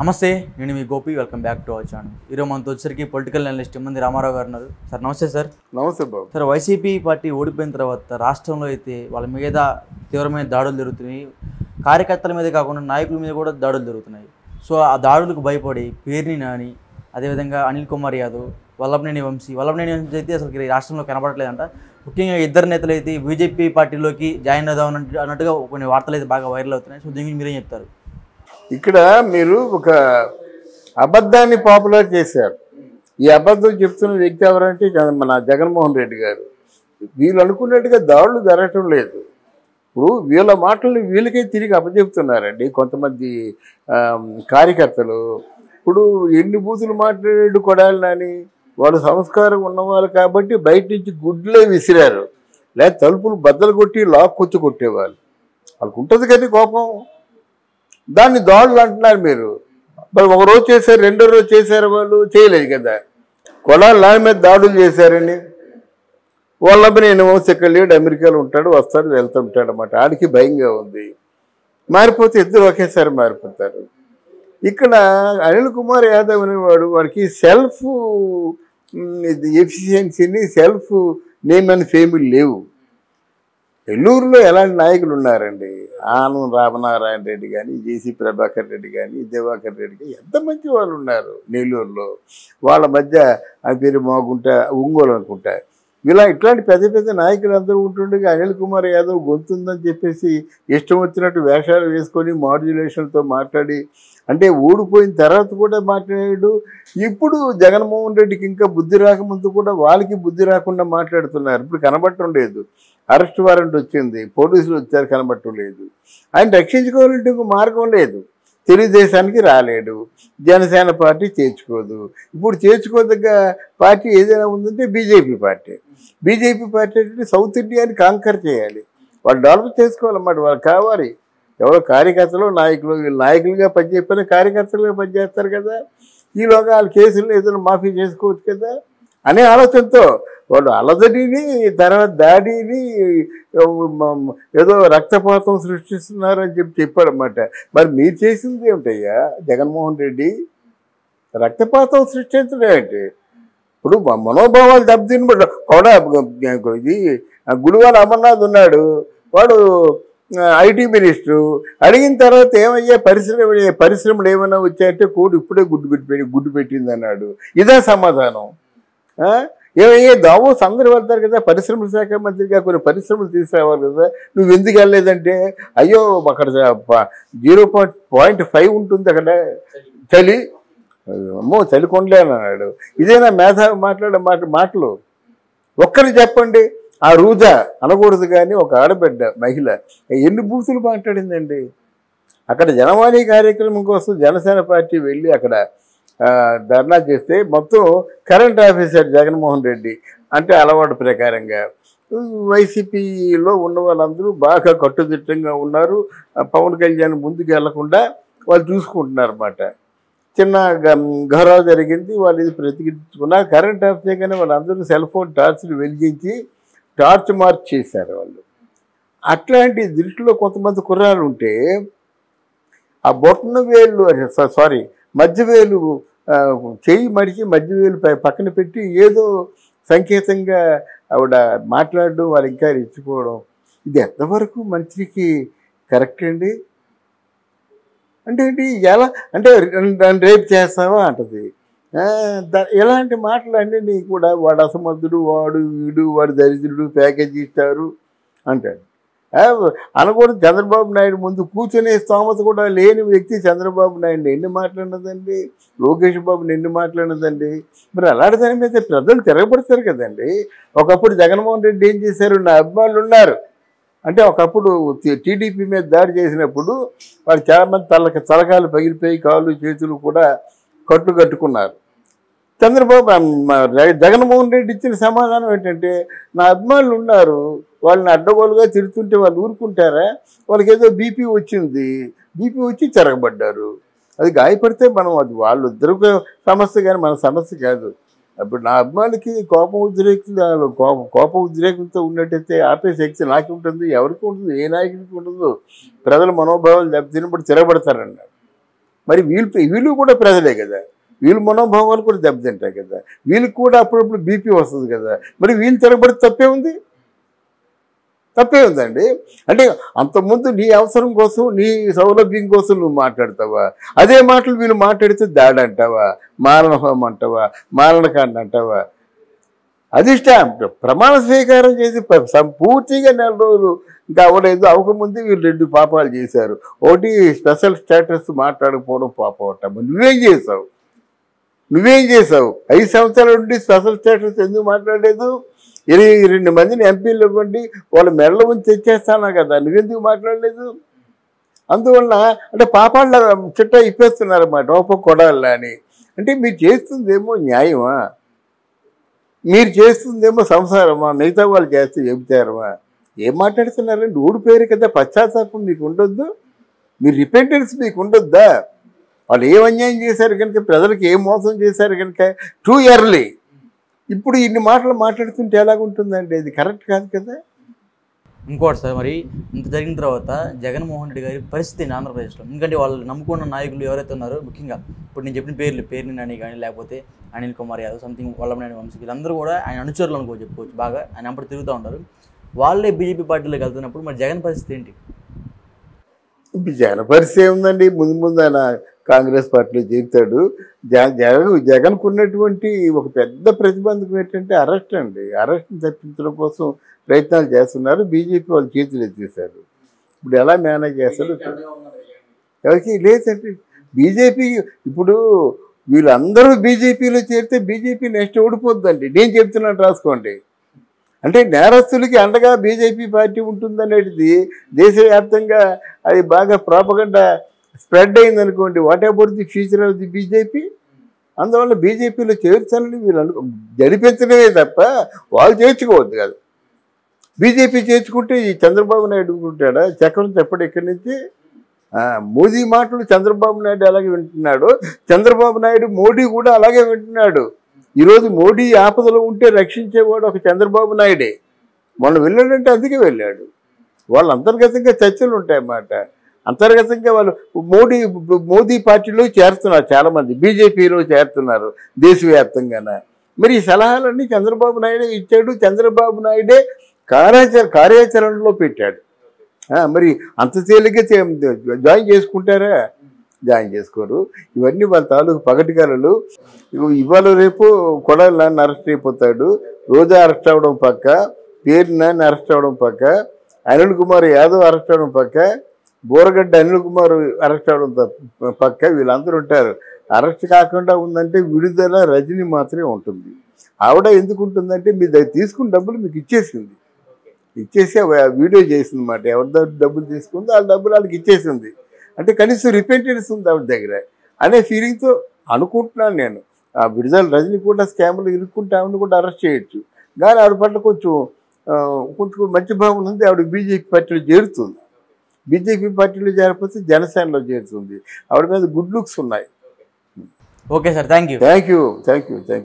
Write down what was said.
నమస్తే, నేను మీ Gopi. Welcome back to our channel. ఈరోజు మనతో వచ్చరికి పొలిటికల్ అనలిస్ట్ ఇమ్మంది రామారావు గారు ఉన్నారు. సార్ నమస్తే. సార్ నమస్తే బాబు. సార్, వైసీపీ పార్టీ ఓడిపోయిన తర్వాత రాష్ట్రంలో అయితే వాళ్ళ మీద తీవ్రమైన దాడులు జరుగుతున్నాయి. కార్యకర్తల మీద కాకుండా నాయకుల మీద కూడా దాడులు జరుగుతున్నాయి. సో ఆ దాడులకు భయపడి పేర్ని నాని, అదేవిధంగా అనిల్ కుమార్ యాదవ్, వల్లభనేని వంశీ అయితే అసలు ఈ రాష్ట్రంలో కనబడట్లేదంట. ముఖ్యంగా ఇద్దరు నేతలు అయితే బీజేపీ పార్టీలోకి జాయిన్ అవుదాం అన్నట్టుగా కొన్ని వార్తలు అయితే బాగా వైరల్ అవుతున్నాయి. సో దీనికి మీరేం చెప్తారు? ఇక్కడ మీరు ఒక అబద్ధాన్ని పాపులర్ చేశారు. ఈ అబద్ధం చెప్తున్న వ్యక్తి ఎవరంటే మన జగన్మోహన్ రెడ్డి గారు. వీళ్ళు అనుకున్నట్టుగా దాడులు జరగటం లేదు. ఇప్పుడు వీళ్ళ మాటలు వీళ్ళకే తిరిగి అప్పచెప్తున్నారండి కొంతమంది కార్యకర్తలు. ఇప్పుడు ఎన్ని బూతులు మాట్లాడాడు కొడాలని, వాళ్ళు సంస్కారం ఉన్నవాళ్ళు కాబట్టి బయట నుంచి గుడ్లే విసిరారు, లేదా తలుపులు బద్దలు కొట్టి లాక్కొచ్చి కొట్టేవాళ్ళు. వాళ్ళకు ఉంటుంది కానీ కోపం, దాన్ని దాడులు అంటున్నారు మీరు. మరి ఒక రోజు చేశారు, రెండో రోజు చేశారు, వాళ్ళు చేయలేదు కదా. కొడాలి నాని మీద దాడులు చేశారని వల్లభనేని వంశీ ఇక్కడ లేడు, అమెరికాలో ఉంటాడు, వస్తాడు వెళ్తుంటాడు అన్నమాట. ఆడికి భయంగా ఉంది. మారిపోతే ఇద్దరు ఒకేసారి మారిపోతారు. ఇక్కడ అనిల్ కుమార్ యాదవ్ అనేవాడు, వాడికి సెల్ఫ్ ఎఫిషియన్సీని, సెల్ఫ్ నేమ్ అండ్ ఫేమ్ లేవు. నెల్లూరులో ఎలాంటి నాయకులు ఉన్నారండి? ఆనం రామనారాయణ రెడ్డి కానీ, జేసీ ప్రభాకర్ రెడ్డి కానీ, దివాకర్ రెడ్డి కానీ, ఎంత మంచి వాళ్ళు ఉన్నారు నెల్లూరులో. వాళ్ళ మధ్య ఆ పేరు మాగుంటా, ఒంగోలు అనుకుంటా, ఇట్లాంటి పెద్ద పెద్ద నాయకులు అందరూ ఉంటుండగా అనిల్ కుమార్ యాదవ్ గొంతుందని చెప్పేసి ఇష్టం వచ్చినట్టు వేషాలు వేసుకొని మాడ్యులేషన్తో మాట్లాడి, అంటే ఓడిపోయిన తర్వాత కూడా మాట్లాడాడు. ఇప్పుడు జగన్మోహన్ రెడ్డికి ఇంకా బుద్ధి రాకముందు కూడా వాళ్ళకి బుద్ధి రాకుండా మాట్లాడుతున్నారు. ఇప్పుడు కనబడటం లేదు. అరెస్ట్ వారెంట్ వచ్చింది, పోలీసులు వచ్చారు, కనబడటం లేదు. ఆయన రక్షించుకోవాలంటే ఇంకో మార్గం లేదు. తెలుగుదేశానికి రాలేడు, జనసేన పార్టీ చేర్చుకోదు. ఇప్పుడు చేర్చుకోదగ్గ పార్టీ ఏదైనా ఉందంటే బీజేపీ పార్టీ. బీజేపీ పార్టీ అంటే సౌత్ ఇండియాని కాంకర్ చేయాలి, వాళ్ళు డెవలప్ చేసుకోవాలన్నమాట. వాళ్ళు కావాలి. ఎవరో కార్యకర్తలు నాయకులు, వీళ్ళు నాయకులుగా పనిచేయకపోయినా కార్యకర్తలుగా పనిచేస్తారు కదా. ఈలోగా వాళ్ళ కేసులు ఏదైనా మాఫీ చేసుకోవచ్చు కదా అనే ఆలోచనతో వాళ్ళు అలజడిని, తర్వాత దాడిని, ఏదో రక్తపాతం సృష్టిస్తున్నారు అని చెప్పాడన్నమాట. మరి మీరు చేసింది ఏమిటయ్యా జగన్మోహన్ రెడ్డి? రక్తపాతం సృష్టించడం ఏంటి? ఇప్పుడు మనోభావాలు దెబ్బతినబడ్డ కూడా ఇది గుడివాడ అమర్నాథ్ ఉన్నాడు, వాడు ఐటీ మినిస్టరు. అడిగిన తర్వాత ఏమయ్యా పరిశ్రమలు ఏమైనా వచ్చాయంటే కోడి ఇప్పుడే గుడ్డు పెట్టింది అన్నాడు. ఇదే సమాధానం. ఏమయ్యే దావోస్ అందరూ వెళ్తారు కదా, పరిశ్రమల శాఖ మంత్రిగా కొన్ని పరిశ్రమలు తీసుకురావాలి కదా, నువ్వు ఎందుకు వెళ్ళలేదంటే, అయ్యో అక్కడ 0.5 ఉంటుంది అక్కడ చలి, అమ్మో చలి కొండలే అన్నాడు. ఇదేనా మేధావి మాట్లాడే మాటలు? ఒక్కరు చెప్పండి. ఆ రోజా అనకూడదు కానీ ఒక ఆడబిడ్డ మహిళ ఎన్ని బూతులు మాట్లాడిందండి. అక్కడ జనవాణి కార్యక్రమం కోసం జనసేన పార్టీ వెళ్ళి అక్కడ ధర్నా చేస్తే మొత్తం కరెంట్ ఆఫీసర్ జగన్మోహన్ రెడ్డి అంటే అలవాటు ప్రకారంగా వైసీపీలో ఉన్న వాళ్ళందరూ బాగా కట్టుదిట్టంగా ఉన్నారు. పవన్ కళ్యాణ్ ముందుకు వెళ్లకుండా వాళ్ళు చూసుకుంటున్నారు అన్నమాట. చిన్న గౌరవ జరిగింది, వాళ్ళు ఇది ప్రతిఘటించుకున్నారు. కరెంట్ ఆఫ్ చేయగానే వాళ్ళందరూ సెల్ ఫోన్ టార్చ్లు వెలిగించి టార్చ్ మార్క్ చేశారు వాళ్ళు. అట్లాంటి దృష్టిలో కొంతమంది కుర్రాలు ఉంటే ఆ బొట్టన వేలు, సారీ మధ్యవేలు, చెయ్యి మడిచి మధ్యవేలు పక్కన పెట్టి ఏదో సంకేతంగా ఆవిడ మాట్లాడడం, వాళ్ళు ఇంకా రెచ్చిపోవడం, ఇది ఎంతవరకు మంచికి కరెక్ట్ అండి? అంటే ఏంటి ఎలా అంటే రేపు చేస్తావా అంటది. ఎలాంటి మాటలు అన్నీ కూడా వాడు అసమర్థుడు, వాడు వీడు, వాడు దరిద్రుడు, ప్యాకేజీ ఇస్తారు అంటాడు. అనకూడదు. చంద్రబాబు నాయుడు ముందు కూర్చునే స్తోమత కూడా లేని వ్యక్తి చంద్రబాబు నాయుడు ఎన్ని మాట్లాడినదండి, లోకేష్ బాబుని ఎన్ని మాట్లాడినదండి. మరి అలాంటి దాని మీద ప్రజలు తిరగబడతారు కదండి. ఒకప్పుడు జగన్మోహన్ రెడ్డి ఏం చేశారు, నా అభిమానులు ఉన్నారు అంటే, ఒకప్పుడు టీడీపీ మీద దాడి చేసినప్పుడు వాళ్ళు చాలామంది తలకాలు పగిలిపోయి కాళ్ళు చేతులు కూడా కట్టుకున్నారు. జగన్మోహన్ రెడ్డి ఇచ్చిన సమాధానం ఏంటంటే, నా అభిమానులు ఉన్నారు, వాళ్ళని అడ్డగోలుగా తిరుగుతుంటే వాళ్ళు ఊరుకుంటారా? వాళ్ళకి ఏదో బీపీ వచ్చింది, బీపీ వచ్చి తిరగబడ్డారు. అది గాయపడితే మనం అది వాళ్ళిద్దరు సమస్య కానీ మన సమస్య కాదు. అప్పుడు నా అభిమానులకి కోప ఉద్రేకంతో ఉన్నట్టయితే ఆపే శక్తి నాకు ఉంటుంది, ఎవరికి ఉంటుంది, ఏ నాయకుడికి ఉండదు. ప్రజల మనోభావాలు దెబ్బతిన్నప్పుడు తిరగబడతారన్నారు. మరి వీళ్ళు కూడా ప్రజలే కదా, వీళ్ళ మనోభావాలు కూడా దెబ్బతింటాయి కదా, వీళ్ళకి కూడా అప్పుడప్పుడు బీపీ వస్తుంది కదా, మరి వీళ్ళు తిరగబడి తప్పే ఉందండి. అంటే అంతకుముందు నీ అవసరం కోసం, నీ సౌలభ్యం కోసం నువ్వు మాట్లాడతావా, అదే మాటలు వీళ్ళు మాట్లాడితే దాడి అంటావా, మారణహోమం అంటావా, మారణకాండ అంటావా? అధిష్టానం ప్రమాణ స్వీకారం చేసి పూర్తిగా 4 రోజులు ఇంకా అవ్వలేదు, అవ్వకముందే వీళ్ళు 2 పాపాలు చేశారు. ఒకటి స్పెషల్ స్టేటస్ మాట్లాడకపోవడం పాపం అంట. నువ్వేం చేసావు 5 సంవత్సరాల నుండి స్పెషల్ స్టేటస్ ఎందుకు మాట్లాడలేదు? 22 మందిని ఎంపీలు ఇవ్వండి, వాళ్ళ మెడల ముందు తెచ్చేస్తానా కదా, నువ్వెందుకు మాట్లాడలేదు? అందువల్ల అంటే పాపాళ్ళ చిట్టా ఇప్పేస్తున్నారన్నమాట, ఓప కొడాలా అని. అంటే మీరు చేస్తుందేమో న్యాయమా, మీరు చేస్తుందేమో సంసారమా, మిగతా వాళ్ళు చేస్తే చెబుతారమా? ఏం మాట్లాడుతున్నారండి? ఊడిపోయారు కదా, పశ్చాత్తాపం మీకు ఉండొద్దు, మీ రిపెంటెన్స్ మీకు ఉండొద్దా? వాళ్ళు ఏం అన్యాయం చేశారు కనుక, ప్రజలకు ఏం మోసం చేశారు కనుక టూ ఎర్లీ ఇప్పుడు ఇన్ని మాటలు మాట్లాడుతుంటే ఎలాగుంటుందండి? అది కరెక్ట్ కాదు కదా. ఇంకోటి సార్, మరి ఇంత జరిగిన తర్వాత జగన్మోహన్ రెడ్డి గారి పరిస్థితి ఆంధ్రప్రదేశ్లో, ఎందుకంటే వాళ్ళు నమ్ముకున్న నాయకులు ఎవరైతే ఉన్నారో, ముఖ్యంగా ఇప్పుడు నేను చెప్పిన పేర్ని నాని కానీ, లేకపోతే అనిల్ కుమార్ యాదవ్, సంథింగ్ వల్లభనేని వంశీ, వీళ్ళందరూ కూడా ఆయన అనుచరులు చెప్పుకోవచ్చు, బాగా ఆయన అప్పుడు తిరుగుతూ ఉంటారు. వాళ్ళే బీజేపీ పార్టీలోకి వెళ్తున్నప్పుడు మరి జగన్ పరిస్థితి ఏంటి? జగన్ పరిస్థితి ఏముందండి? ముందు ఆయన కాంగ్రెస్ పార్టీలో చేరుతాడు. జగన్కు ఉన్నటువంటి ఒక పెద్ద ప్రతిబంధకం ఏంటంటే అరెస్ట్ అండి. అరెస్ట్ని తప్పించడం కోసం ప్రయత్నాలు చేస్తున్నారు. బీజేపీ వాళ్ళు చేతులు ఎత్తేసారు. ఇప్పుడు ఎలా మేనేజ్ చేస్తారు? ఎవరికి లేదండి. బీజేపీ ఇప్పుడు వీళ్ళందరూ బీజేపీలో చేరితే బీజేపీ నెక్స్ట్ ఓడిపోద్దండి. నేను చెప్తున్నాను, రాసుకోండి. అంటే నేరస్తులకి అండగా బీజేపీ పార్టీ ఉంటుందనేది దేశవ్యాప్తంగా అది బాగా ప్రాపగండా స్ప్రెడ్ అయిందనుకోండి. What about the future of the BJP? అందువల్ల బీజేపీలో చేర్చాలని వీళ్ళు జరిపించడమే తప్ప వాళ్ళు చేర్చుకోవద్దు కాదు. బీజేపీ చేర్చుకుంటే ఈ చంద్రబాబు నాయుడు ఉంటాడా? చక్రం చెప్పడు ఇక్కడి నుంచి. మోదీ మాటలు చంద్రబాబు నాయుడు అలాగే వింటున్నాడు, చంద్రబాబు నాయుడు మోడీ కూడా అలాగే వింటున్నాడు. ఈరోజు మోడీ ఆపదలో ఉంటే రక్షించేవాడు ఒక చంద్రబాబు నాయుడే. మొన్న వెళ్ళాడంటే అందుకే వెళ్ళాడు. వాళ్ళు అంతర్గతంగా చర్చలు ఉంటాయన్నమాట. అంతర్గతంగా వాళ్ళు మోదీ పార్టీలో చేరుతున్నారు, చాలామంది బీజేపీలో చేరుతున్నారు దేశవ్యాప్తంగానే. మరి ఈ సలహాలన్నీ చంద్రబాబు నాయుడే ఇచ్చాడు, చంద్రబాబు నాయుడే కార్యాచరణలో పెట్టాడు. మరి అంత తేలిగ్గా జాయిన్ చేసుకుంటారా? జాయిన్ చేసుకోరు. ఇవన్నీ వాళ్ళ తాలూకు పగటికాలలు. ఇవాళ రేపు కొడాలి నాన్న అరెస్ట్ అయిపోతాడు, రోజా అరెస్ట్ అవ్వడం పక్క, పేరు నాన్న అరెస్ట్ అవ్వడం పక్క, అనిల్ కుమార్ యాదవ్ అరెస్ట్ అవ్వడం పక్క, బోరగడ్డ అనిల్ కుమార్ అరెస్ట్ అవ్వడం పక్క, వీళ్ళందరూ ఉంటారు. అరెస్ట్ కాకుండా ఉందంటే విడుదల రజనీ మాత్రమే ఉంటుంది. ఆవిడ ఎందుకు ఉంటుందంటే మీ దగ్గర తీసుకున్న డబ్బులు మీకు ఇచ్చేసి వీడియో చేసింది అన్నమాట. ఎవరి దగ్గర డబ్బులు తీసుకుందో ఆ డబ్బులు వాళ్ళకి ఇచ్చేసింది. అంటే కనీసం రిపెంటెన్స్ ఉంది ఆవిడ దగ్గర అనే ఫీలింగ్తో అనుకుంటున్నాను నేను. ఆ విడుదల రజనీ కూడా స్కామ్లో ఇరుక్కుంటే ఆవిడని కూడా అరెస్ట్ చేయొచ్చు. కానీ ఆవిడ పట్ల కొంచెం మంచి భావన ఉంది. ఆవిడ బీజేపీ పార్టీలో చేరుతుంది. బీజేపీ పార్టీలో చేరకపోతే జనసేనలో చేరుతుంది. ఆవిడ మీద గుడ్ లుక్స్ ఉన్నాయి. Okay sir, thank you.